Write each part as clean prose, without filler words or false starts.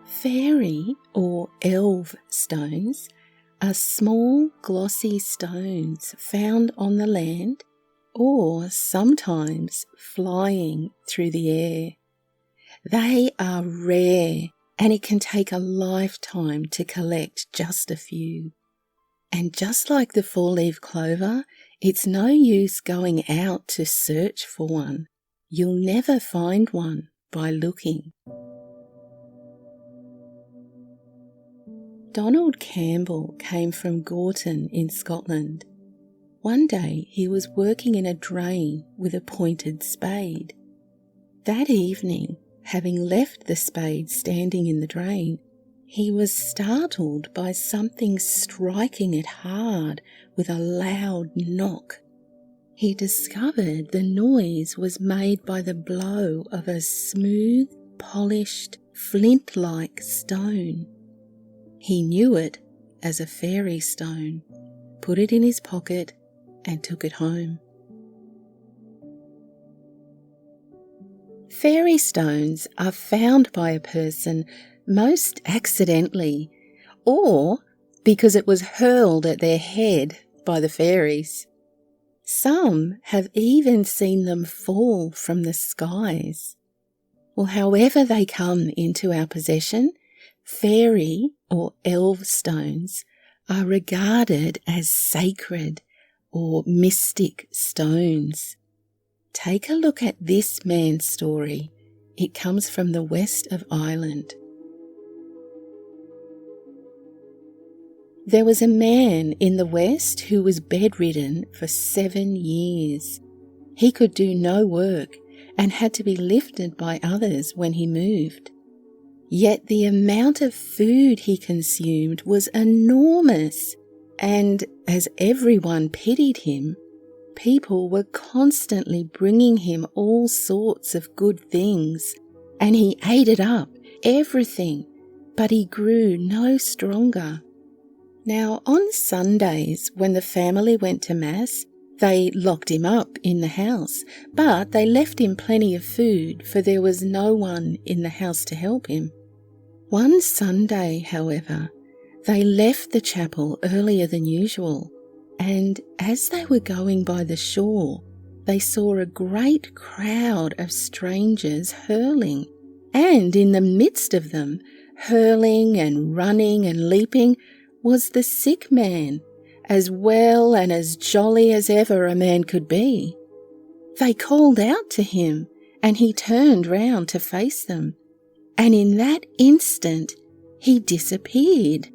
Fairy or Elve stones are small glossy stones found on the land or sometimes flying through the air. They are rare and it can take a lifetime to collect just a few. And just like the four-leaf clover, it's no use going out to search for one. You'll never find one by looking. Donald Campbell came from Gorton in Scotland. One day he was working in a drain with a pointed spade. That evening, having left the spade standing in the drain, he was startled by something striking it hard with a loud knock. He discovered the noise was made by the blow of a smooth, polished, flint-like stone. He knew it as a fairy stone, put it in his pocket and took it home. Fairy stones are found by a person most accidentally, or because it was hurled at their head by the fairies. Some have even seen them fall from the skies. Well, however they come into our possession, fairy or elve stones are regarded as sacred or mystic stones. Take a look at this man's story. It comes from the west of Ireland. There was a man in the west who was bedridden for 7 years. He could do no work and had to be lifted by others when he moved. Yet the amount of food he consumed was enormous, and as everyone pitied him, people were constantly bringing him all sorts of good things, and he ate it up, everything, but he grew no stronger. Now, on Sundays, when the family went to Mass, they locked him up in the house, but they left him plenty of food, for there was no one in the house to help him. One Sunday, however, they left the chapel earlier than usual, and as they were going by the shore, they saw a great crowd of strangers hurling, and in the midst of them, hurling and running and leaping, was the sick man, as well and as jolly as ever a man could be. They called out to him, and he turned round to face them, and in that instant he disappeared.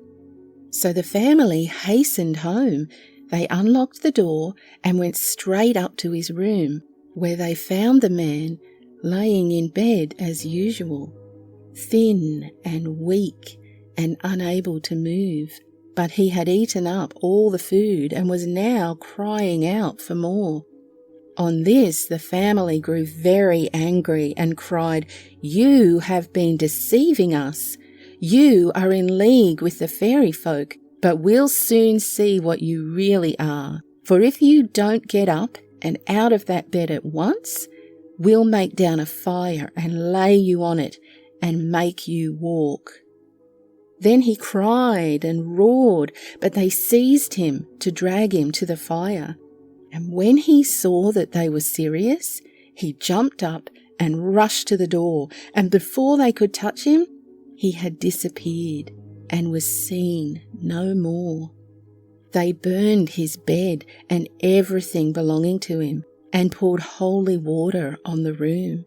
So the family hastened home. They unlocked the door and went straight up to his room, where they found the man laying in bed as usual, thin and weak and unable to move. But he had eaten up all the food and was now crying out for more. On this, the family grew very angry and cried, "You have been deceiving us. You are in league with the fairy folk, but we'll soon see what you really are. For if you don't get up and out of that bed at once, we'll make down a fire and lay you on it and make you walk." Then he cried and roared, but they seized him to drag him to the fire. And when he saw that they were serious, he jumped up and rushed to the door, and before they could touch him, he had disappeared and was seen no more. They burned his bed and everything belonging to him, and poured holy water on the room.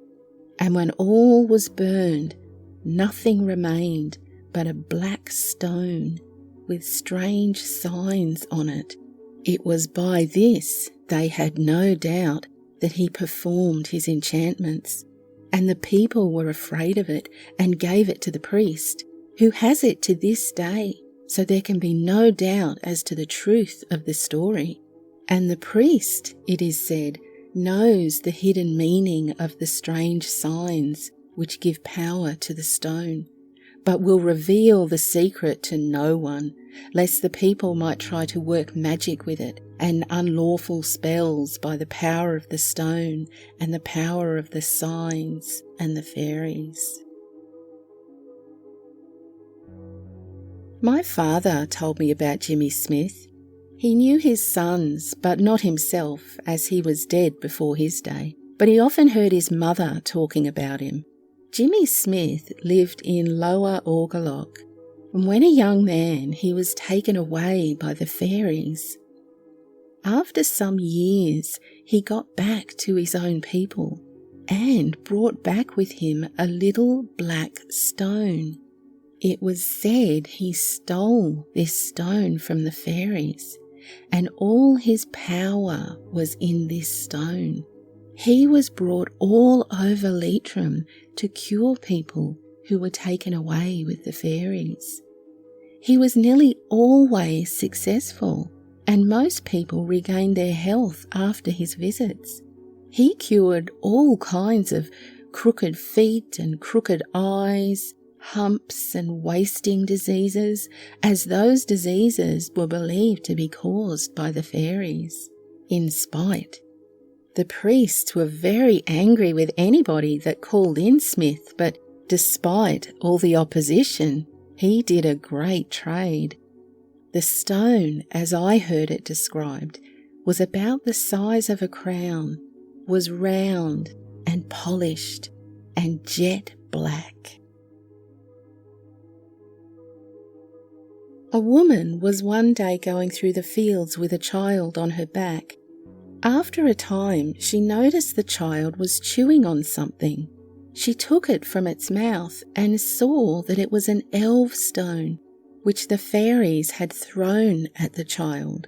And when all was burned, nothing remained but a black stone with strange signs on it. It was by this they had no doubt that he performed his enchantments, and the people were afraid of it and gave it to the priest, who has it to this day, so there can be no doubt as to the truth of the story. And the priest, it is said, knows the hidden meaning of the strange signs which give power to the stone, but will reveal the secret to no one, lest the people might try to work magic with it and unlawful spells by the power of the stone and the power of the signs and the fairies. My father told me about Jimmy Smith. He knew his sons, but not himself, as he was dead before his day. But he often heard his mother talking about him. Jimmy Smith lived in Lower Augerloch, and when a young man he was taken away by the fairies. After some years he got back to his own people and brought back with him a little black stone. It was said he stole this stone from the fairies, and all his power was in this stone. He was brought all over Leitrim to cure people who were taken away with the fairies. He was nearly always successful, and most people regained their health after his visits. He cured all kinds of crooked feet and crooked eyes, humps and wasting diseases, as those diseases were believed to be caused by the fairies, in spite. The priests were very angry with anybody that called in Smith, but despite all the opposition, he did a great trade. The stone, as I heard it described, was about the size of a crown, was round and polished and jet black. A woman was one day going through the fields with a child on her back. After a time, she noticed the child was chewing on something. She took it from its mouth and saw that it was an Elve stone, which the fairies had thrown at the child.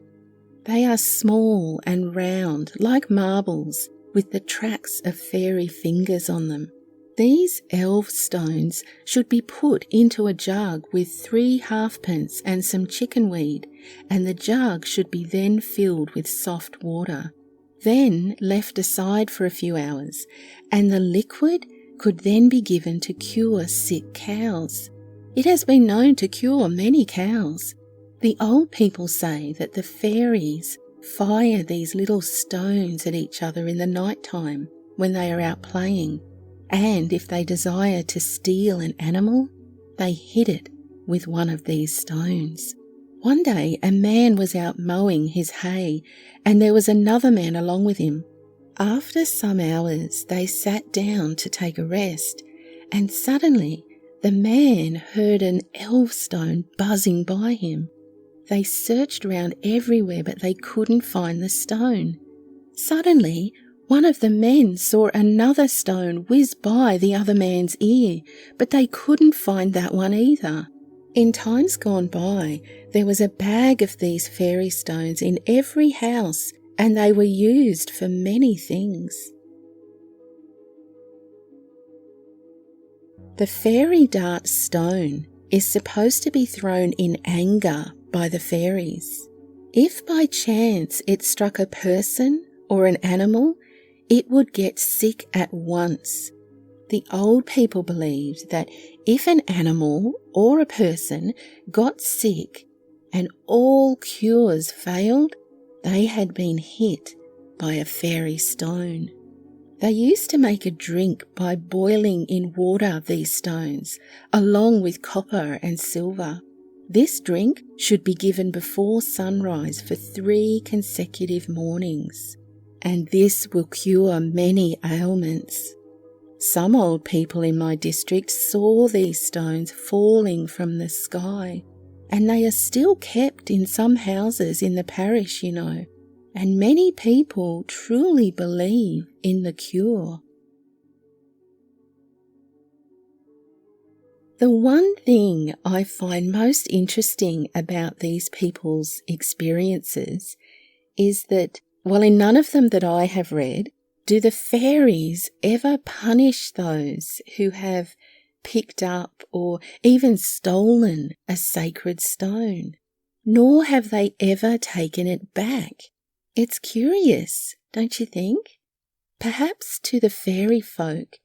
They are small and round, like marbles, with the tracks of fairy fingers on them. These Elve stones should be put into a jug with 3 halfpence and some chickenweed, and the jug should be then filled with soft water, then left aside for a few hours, and the liquid could then be given to cure sick cows. It has been known to cure many cows. The old people say that the fairies fire these little stones at each other in the night time when they are out playing, and if they desire to steal an animal, they hit it with one of these stones. One day a man was out mowing his hay, and there was another man along with him. After some hours they sat down to take a rest, and suddenly the man heard an Elve stone buzzing by him. They searched around everywhere, but they couldn't find the stone. Suddenly, one of the men saw another stone whiz by the other man's ear, but they couldn't find that one either. In times gone by, there was a bag of these fairy stones in every house, and they were used for many things. The fairy dart stone is supposed to be thrown in anger by the fairies. If by chance it struck a person or an animal, it would get sick at once. The old people believed that if an animal or a person got sick and all cures failed, they had been hit by a fairy stone. They used to make a drink by boiling in water these stones, along with copper and silver. This drink should be given before sunrise for 3 consecutive mornings, and this will cure many ailments. Some old people in my district saw these stones falling from the sky, and they are still kept in some houses in the parish, you know, and many people truly believe in the cure. The one thing I find most interesting about these people's experiences is that, well, in none of them that I have read, do the fairies ever punish those who have picked up or even stolen a sacred stone, nor have they ever taken it back. It's curious, don't you think? Perhaps to the fairy folk,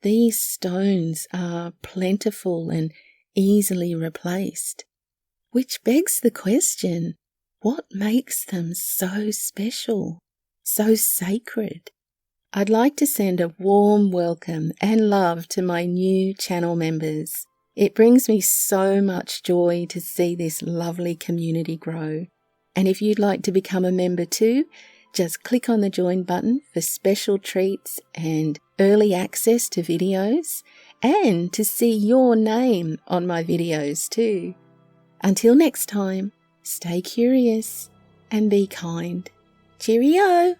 these stones are plentiful and easily replaced, which begs the question, what makes them so special, so sacred? I'd like to send a warm welcome and love to my new channel members. It brings me so much joy to see this lovely community grow. And if you'd like to become a member too, just click on the join button for special treats and early access to videos and to see your name on my videos too. Until next time, stay curious and be kind. Cheerio!